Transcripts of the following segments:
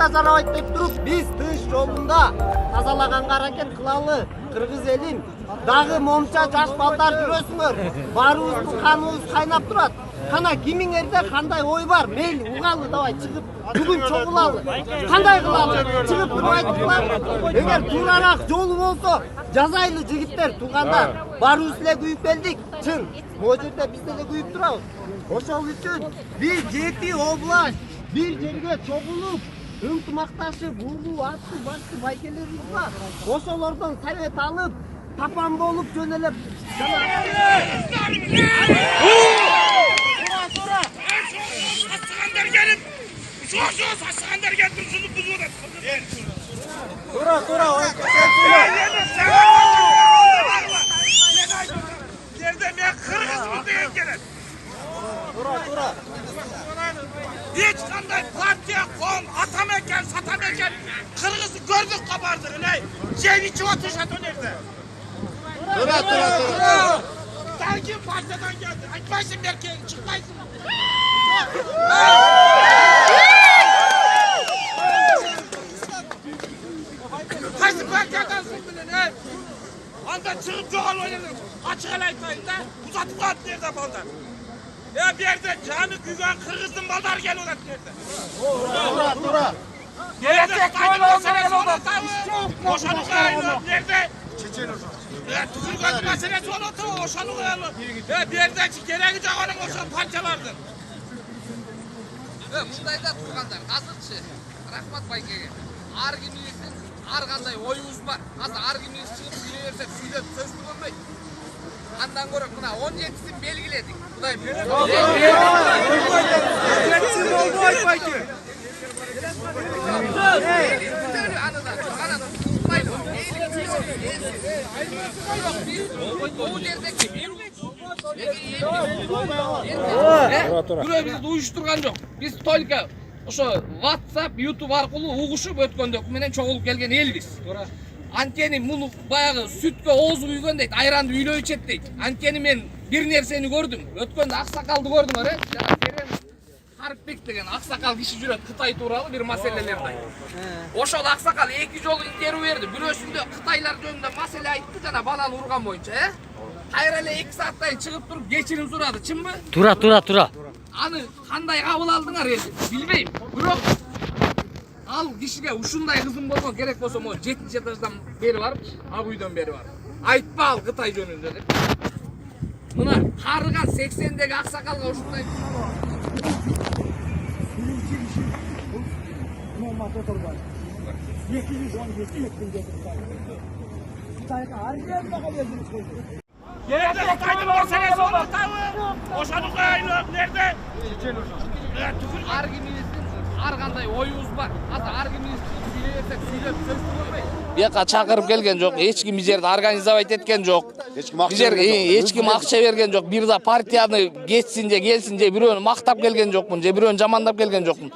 да жарабайт деп туруп, биз тыныч жолунда тазалаганга аракет кылалы. Кыргыз элин дагы момча жаш балдар жүрөсүңөр. Баарыбыздын каныбыз кайнап турат. Кана кимиңерде кандай ой бар? Мейли угалы давай чыгып бүгүн чогулалы. Кандай кылалы? Чыгып туруп айтыңлар. Эгер туурараак жолу болсо, жазайлы жигиттер, туугандар. Баарыбыз эле күйүп келдик. Чын. Могу жерде биз деле күйүп турабыз. Ошол үчүн биз жети область бир жерге чогулуп, ынтымакташып, улуу, аттуу, башкы байкелерибиз бар. Ошолордон совет алып, тапан болуп жөнелеп Saçıganlar gelip, şu saçıganlar gelip şunu buzuyorlar. Tura. Nerede ben Kırgız mı diye gelen? Tura. Hiç kanday partiye kon, atameken, satameken Kırgız'ı gördük kabardı. Ne? Ceviçi oturuşat o nerede? Tura. Dergin partiden geldi. Açmayın erkeğin, çıkmayın. Kaçın partiden sürdün ne? Anda çıkıp çoğal oynadın. Açık el aytmayın da. Uzatıp kaldı nerede ballar? Ya bir yerde canı güven Kırgız'ın ballar gel orada nerede? Tura. Nerede? Kaydın meselesi ortağı. Boşanık ayırlar. Nerede? Tuzurgaz meselesi ortağı. Boşanık ayırlar. Ya bir yerde gereği onun olsun parçalardır. Мындайда тургандар, азырчы Рахмат байкеге. Ар кимибиздин ар кандай оюбуз бар. Азыр ар кимибиз чыгып сүйлөй берсек сүйлөп сөзсүз болбойт. Андан көрө мына 17син белгиледик. Кудай Болбойт байке. аны да анан укпайбы. Бул жердеки бирөөбүздү уюштурган жок. Биз только ошо WhatsApp, YouTube аркылуу угушуп өткөндөк менен чогулуп келген элбиз. Анткени муну баягы сүткө оозу күйгөн дейт, айранды үйлөй ичет дейт. Анткени мен бир нерсени көрдүм. Өткөндө аксакалды көрдүңөр, Керем Карпбек деген аксакал киши жүрөт Кытай тууралуу бир маселелерди. Ошол аксакал эки жолу интервью берди. Бирөөсүндө Кытайлар жөнүндө маселе айтты жана баланы урган боюнча, Кайра эле 2 сааттан чыгып туруп кечирим сурады, чынбы? Тура. Аны кандай кабыл алдыңар эми? Билбейм. Бирок ал кишиге ушундай кызым болгон керек болсо, могу 7-нчи этаждан бери барып, ак үйдөн бери барып. Айтпа ал Кытай жөнүндө деп. Мына карыган 80деги аксакалга ушундай Nerede? Kaydın meselesi ortağı. Boşanık ayırlar. Nerede? ар кимибиздин ар кандай оюбуз бар. Азыр ар кимибиз сүйлөй берсек сүйлөп сөзсүз болбойт. Бияка чакырып келген жок, эч ким жерде организовать эткен жок. Эч ким акча берген жок. Бир да партияны кетсин же келсин же бирөөнү мактап келген жокмун, же бирөөнү жамандап келген жокмун.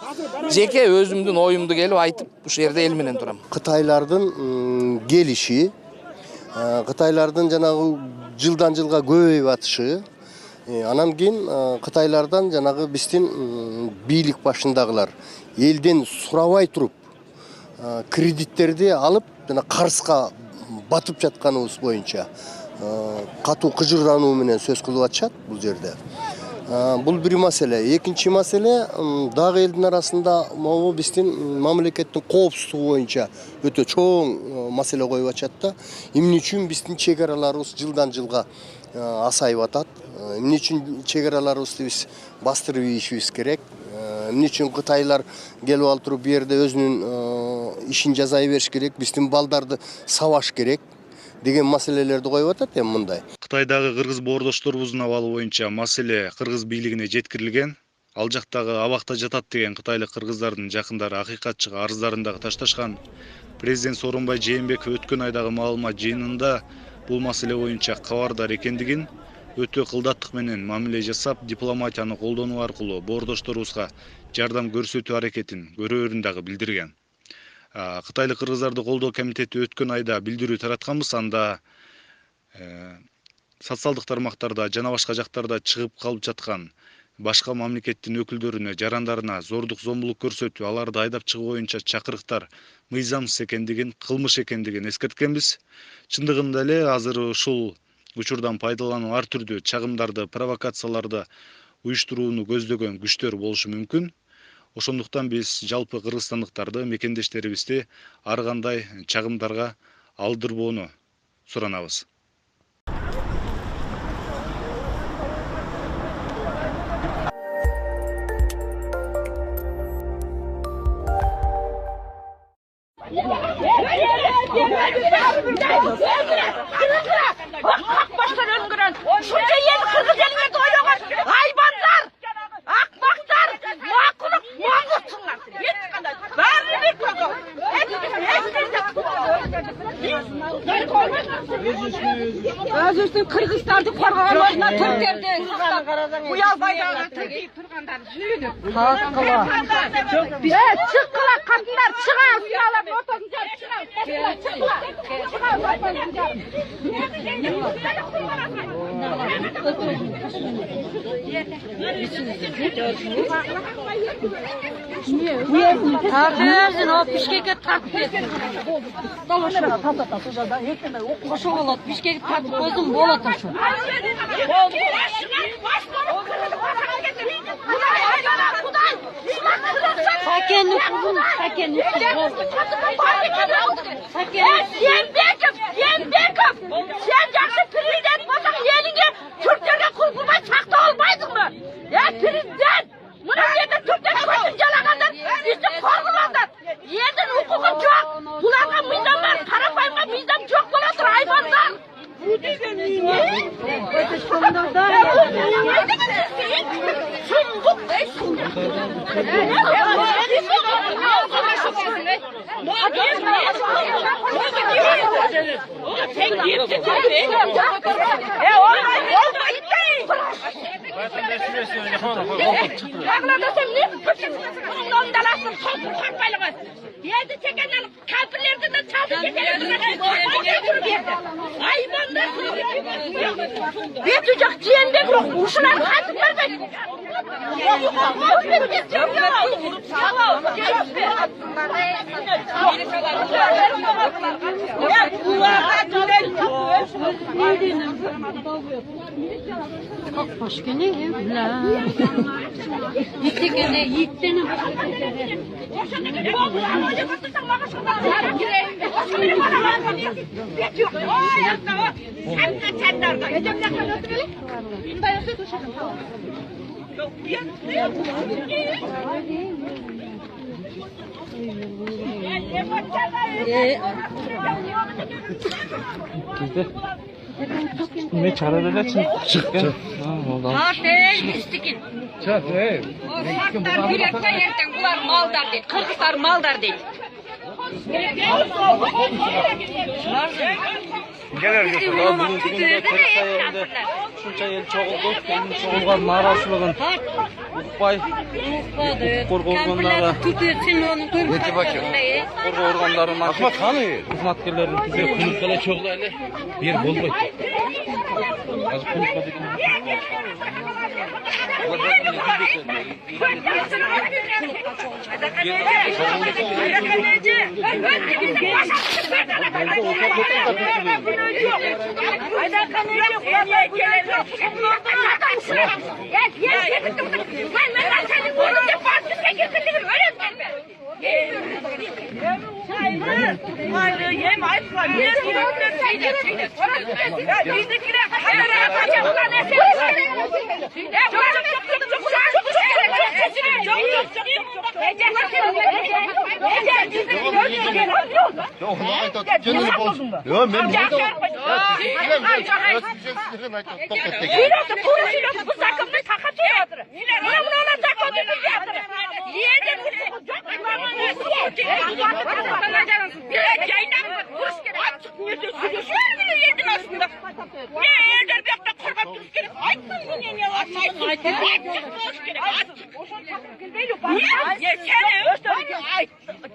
Жеке өзүмдүн оюмду келип айтып, ушул жерде эл менен турам. Кытайлардын келиши, Кытайлардын жанагы жылдан жылга көбөйүп атышы, анан кийин Кытайлардан жанагы биздин бийлик башындагылар элден сурабай туруп кредиттерди алып жана карызга батып жатканыбыз боюнча катуу кыжырдануу менен сөз кылып атышат бул жерде. Бул бир маселе. Экинчи маселе дагы элдин арасында могу биздин мамлекеттин коопсуздугу боюнча өтө чоң маселе коюп атышат да. Эмне үчүн биздин чек араларыбыз жылдан жылга асайып атат? Эмне үчүн чек араларыбызды биз бастырып ийишибиз керек? Эмне үчүн Кытайлар келип алып туруп бу жерде өзүнүн ишин жасай бериш керек? Биздин балдарды сабаш керек деген маселелерди коюп атат эми мындай. Кытайдагы кыргыз боордошторубуздун абалы боюнча маселе кыргыз бийлигине жеткирилген. Ал жактагы абакта жатат деген кытайлык кыргыздардын жакындары акыйкатчыга арыздарында ташташкан. Президент Сооронбай Жээнбеков өткөн айдагы маалымат жыйынында бул маселе боюнча кабардар экендигин, өтө кылдаттык менен мамиле жасап, дипломатияны колдонуу аркылуу боордошторубузга жардам көрсөтүү аракетин көрөөрүн дагы билдирген. Кытайлык кыргыздарды колдоо комитети өткөн айда билдирүү таратканбыз, анда социалдык тармактарда жана башка жактарда чыгып калып жаткан башка мамлекеттин өкүлдөрүнө, жарандарына зордук зомбулук көрсөтүү, аларды айдап чыгуу боюнча чакырыктар мыйзамсыз экендигин, кылмыш экендигин эскерткенбиз. Чындыгында эле азыр ушул учурдан пайдалануу ар түрдүү чагымдарды, провокацияларды уюштурууну көздөгөн күчтөр болушу мүмкүн. Ошондуктан биз жалпы кыргызстандыктарды, мекендештерибизди ар кандай чагымдарга алдырбоону суранабыз. Baştan öldüren, şunca yeni kırgız eline doyuyor. Hayvanlar, akmaklar, makuluk, mağlutsunlar. Yetti kadar. Bağırını bir koydum. Özürsün Kırgızlar'da korkağlarına Türkler'de. Bu yal bayrağına Türkiye Türkan'dan sürünüp. Hakkıla. Evet, çıkıla kadınlar, çıkar. Sıraların ortasında çıkar. Çıkar. Takıyorsun o pişkeke takıyorsun. Koşu olat pişkeke takıp koydum bol atarsın. Sakinlik uzun, sakinlik uzun. Yembekim, sen жақсы президент болсаң еліңе Türklerге құл қылмай сақта olmaydın mı? Президент, мұны енді Türkler көзін жалағандар, бізді қорғыландар. Елдің құқығы жоқ, бұларға мизам бар, қарапайымға мизам жоқ бола тұр, айбандар. Bu деген не? Betücek ciğenbek yok, uşular katıp vermek. Başka ne evla? Gittikene, yiğitlerim. Ne çarada çıktı? İstikin. Sartlar yürekte yerden bular maldar değil. Kırgızlar maldar değil. Gelir götür. Bugün de şunca el çoğuldu. Benim çoğulgan naraşılığın uqbay. Korgorganlara. Nece bakıyor? Korgorganların Ahmet Hanı hizmetkarların bize konuklara çoğulayla bir bolboy. Az konuşma dedim.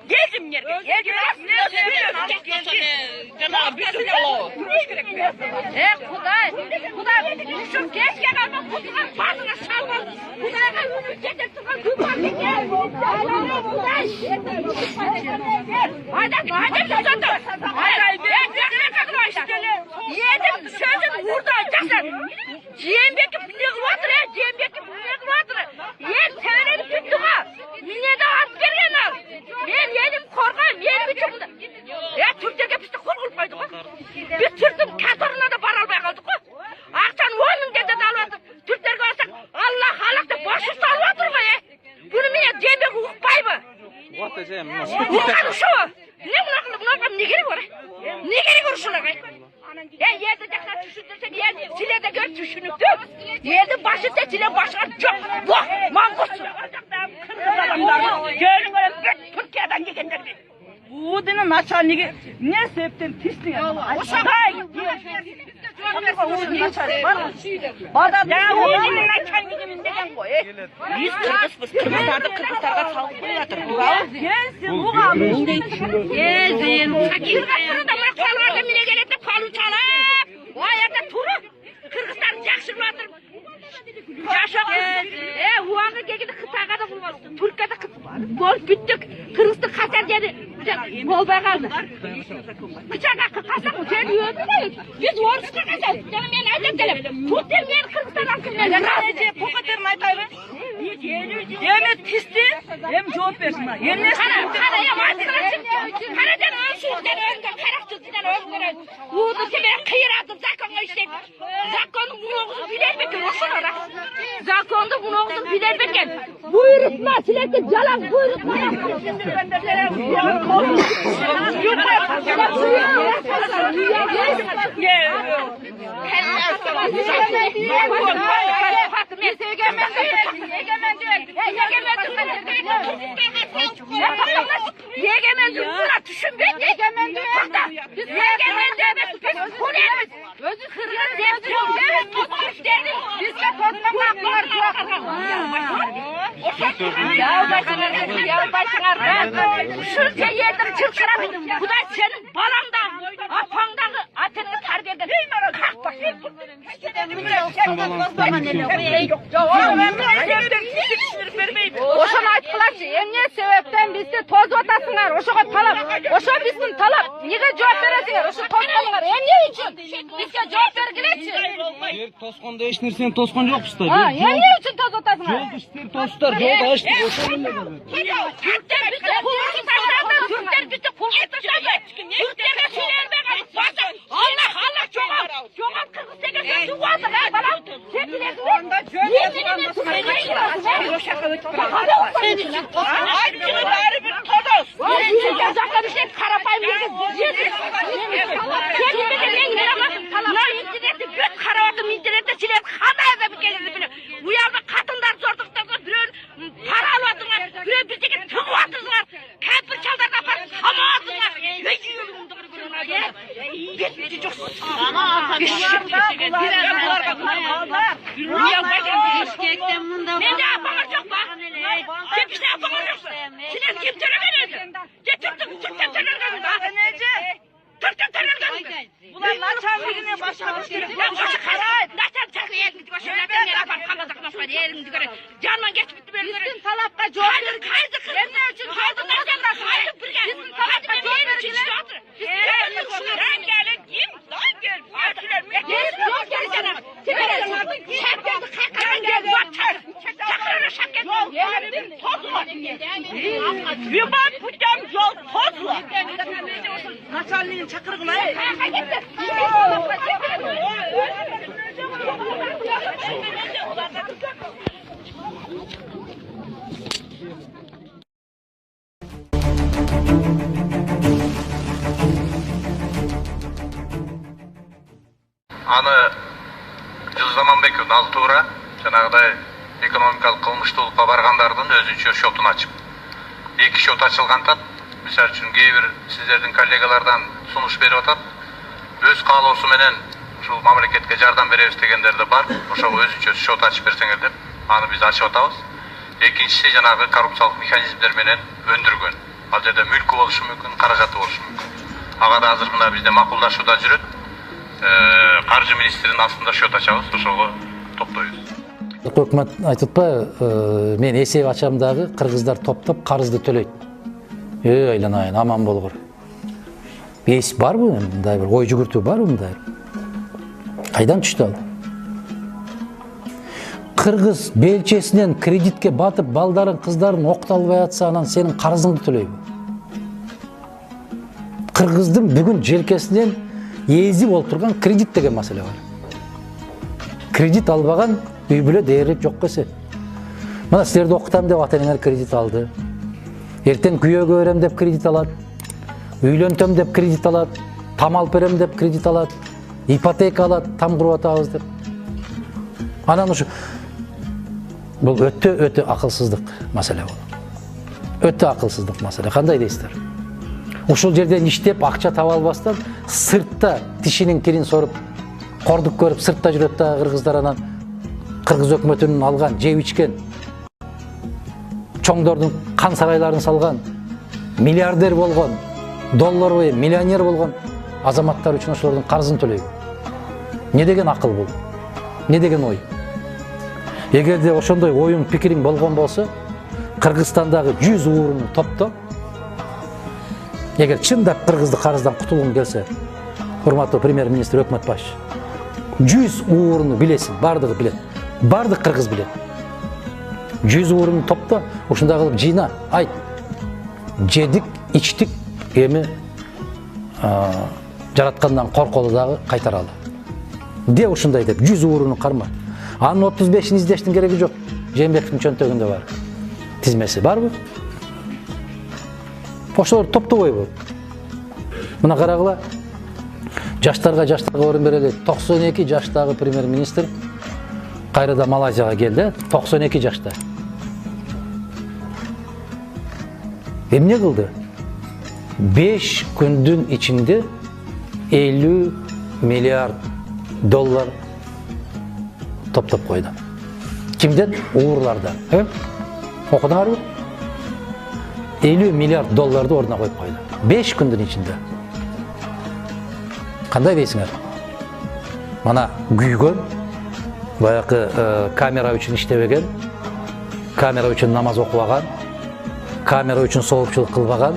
Gezim yerge. Kuday, şu geçken ama kutular bazına salma. Kudayga ünlü getir turgan kübahı gel. Hayda, yedim sözün vurdu açacaksın. Ciyembeki ne kıvatır ya, ciyembeki ne kıvatır. Yer severeni tuttu ha. Minne de at bergen al. Ben yedim korkayım, yedim için burada. Ya Türkçe'ye biz de korkulup koyduk ha. Biz Türk'ün katoruna da para almaya kaldık ha. Akşam 10 bin de alıyorduk. Türklerge olsak Allah halakta boşu salıyorduk ha ya. Bunu minne ciyembeki ukpay mı? Ukan şu. Ne buna ne gerek var? Ne gerek var şuna kay? Ya yerde tekrar düşündürsen yer silede gör düşünüktü. Yerde başında sile başına çok. Vah mangussun. Kırgız adamlar. Görün öyle Türkiye'den gelenlerdi. Bu dinin naçarlığı ne sebepten pistin ya? Daha git. Bana ya bu dinin naçarlığı degen koy. Biz Kırgız'ız. Kırgızlarga salgı koyatır. Gelsin bu kalmış. Gelsin. Kırgızları da bıraksalar da mine gelip de kalı çalıp. O ayakta turu. Kırgızlar yakşırlatır. Yaşak. Huan'a geldi kıtağa da bulmaz. Türkiye'de gol bittik. Kırgız'da kaçar dedi. Gol bay kaldı. Bıçağa kırkasak mı? Sen yiyordun da biz orusuna kaçar. Canım ben aydan dedim. Tut dem ben Kırgız'dan alsın. Ben sadece bu kadar maytayım. Hem pisti hem cevap versin. Hem Karaya vazgeçtim. Karadan ölsüzden öldü. Karakçızdan öldü. Uğurdu temel kıyıradım. Zakonla işte. Zakonun bunu oğuzun bilir bekin. Olsun ora. Zakonda bunu oğuzun bilir bekin. Buyrutma. Silekte yalan buyrutma. Şimdi ben de Yegemendim buna düşünmek. Yegemendim. Yegemendim. Bu ne? Özü kırgın devrim. Türklerin bizde tozmamak Ya başına Şurca yerden çırkıramın. Bu da senin balandan, apandan, atını terbiye eder. Kalk bak. Oşan aytqılarçı, emniyet sebepten bizde toz otasınlar, oşağa talap. Oşa bizim talap. Niye cevap veresiniz? Oşa tozmalınlar. Emniyet için. Bizde cevap vergileçi. Toskonda eş nersenin toskon yok usta. Emniyet için toz otasınlar. Yol üstler tostar, yol açtı. Türkler bizde kulmuş taşlardan, Türkler bizde kulmuş taşlardan. Türkler'e söylenmek basın. Allah çoğal. Çoğal Kırgız tekesi duvardı ha bana. Tepkilerdi. Yeminle tutmayın. Aydın'ı bari bir todos. Uzakta bir şey karapay mı? Yedir. Kendime de ne gider ama. La internette bir karavatım internette siler. Hanaya da bir gelirdi bile. Bu yavda kadınlar zorduklarında bir para almadılar. Bir bizdeki tüm attılar. Kempir çaldırda para sama attılar. Ne yiyorum doğru bunlar ya? Bitti çok. Ama ne de yapamaz yok bak. Kimse de yapamaz yoksa. Siler kim terörgönüydü? Türk'ten terörgönüydü. Türk'ten terörgönüydü. Bunlar naçarlığına başlamış. Naçar terörgönüydü. Başına ben ne yapar? Kanadaklaşma yerini göre. Canman geç bitti benim göre. Bizim talapta çok. Kaydı kız. Emne için kaydı naçarlar. Kaydı bir gel. Bizim talapta çok. Sen gelin kim? Lan gel. Partiler mi? Yok gel canım. Şak geldi. Kalkan geldi. Çakırına şak geldi. Yerim toz var. Bir bak bucam yol toz var. Naçarlığın çakırına. Аны Жылзаманбеков Налтуура жанагыдай экономикалык кылмыштуулукка баргандардын өзүнчө шотун ачып. 2 шот ачылгантат. Мисалы үчүн кээ бир сиздердин коллегалардан сунуш берип атат. Өз каалоосу менен ушул мамлекетке жардам беребиз дегендер да бар. Ошого өзүнчө шот ачып берсеңер деп, аны биз ачып атабыз. Экинчиси жанагы коррупциялык механизмдер менен өндүргөн. Ал жерде мүлкү болушу мүмкүн, каражаты болушу мүмкүн. ага да азыр мына бизде макулдашууда жүрөт. Каржы министринин астында счет ачабыз, ошого топтойбуз. Өкмөт айтып атпайбы, мен эсеп ачам дагы кыргыздар топтоп карызды төлөйт. Айланайын, аман болгур. Эс барбы, мындай бир ой жүгүртүү барбы мындай? Кайдан түштү ал? Кыргыз белчесинен кредитке батып, балдарын, кыздарын окталбай атса, анан сенин карызыңды төлөйбү? Кыргыздын бүгүн желкесинен ези болуп турган кредит деген маселе бар. Кредит албаган үй бүлө дээрлик жок кесе. Мына силерди окутам деп ата-энеңер кредит алды. Эртең күйөөгө берем деп кредит алат. Үйлөнтөм деп кредит алат. Там алып берем деп кредит алат. Ипотека алат, там куруп атабыз деп. Анан ушу бул өтө акылсыздык маселе бул. Өтө акылсыздык маселе. Кандай дейсиздер? Ушул жерден иштеп акча таба албастан сыртта тишинин кирин соруп, кордук көрүп сыртта жүрөт да кыргыздар, анан кыргыз өкмөтүнүн алган, жеп ичкен, чоңдордун кан сарайларын салган, миллиардер болгон, доллар бою миллионер болгон азаматтар үчүн ошолордун карызын төлөйбү. Не деген акыл бул? Не деген ой? Эгерде ошондой оюң, пикириң болгон болсо, Кыргызстандагы 100 ууруну топто. Эгер чындап кыргызды карыздан кутулгуң келсе, урматтуу премьер-министр, өкмөт башчы, 100 ууруну билесиң, бардыгы билет. Бардык кыргыз билет. 100 ууруну топто, ушундай кылып жыйна, айт. Жедик, ичтик, эми жараткандан корколу дагы кайтаралы. Де ушундай деп 100 ууруну карма. Анын 35-ин издештин кереги жок. Жээнбековдун чөнтөгүндө бар. Тизмеси барбы? Ошолор топтобойбу? Мына карагыла. Жаштарга орун берели. 92 жаштагы премьер-министр кайрада Малайзияга келди, 92 жашта. Эмне кылды? 5 күндүн ичинде 50 миллиард доллар топтоп койду. Кимден? Уурлардан. Окудуңарбы? 50 миллиард долларды ордуна коюп койду. 5 күндүн ичинде. Кандай дейсиңер? Мана күйгөн, баягы камера үчүн иштебеген, камера үчүн намаз окубаган, камера үчүн соопчулук кылбаган,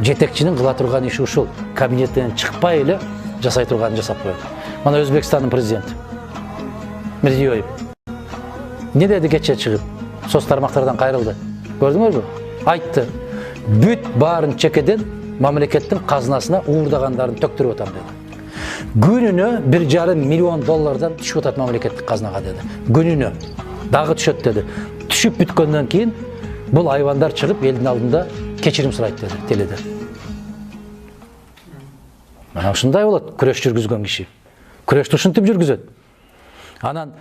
жетекчинин кыла турган иши ушул. Кабинеттен чыкпай эле жасай турганын жасап койду. Мана Өзбекстандын президенти Мирзиёев не деди кече чыгып? Соц тармактардан кайрылды. Көрдүңөрбү? Айтты. Бүт баарын чекеден мамлекеттин казынасына уурдагандарын төктүрүп атам деди. Күнүнө 1,5 миллион доллардан түшүп атат мамлекеттик казынага деди. Күнүнө дагы түшөт деди. Түшүп бүткөндөн кийин бул айвандар чыгып элдин алдында кечирим сурайт деди теледе. Мана ушундай болот күрөш жүргүзгөн киши. Күрөштү ушинтип жүргүзөт. Анан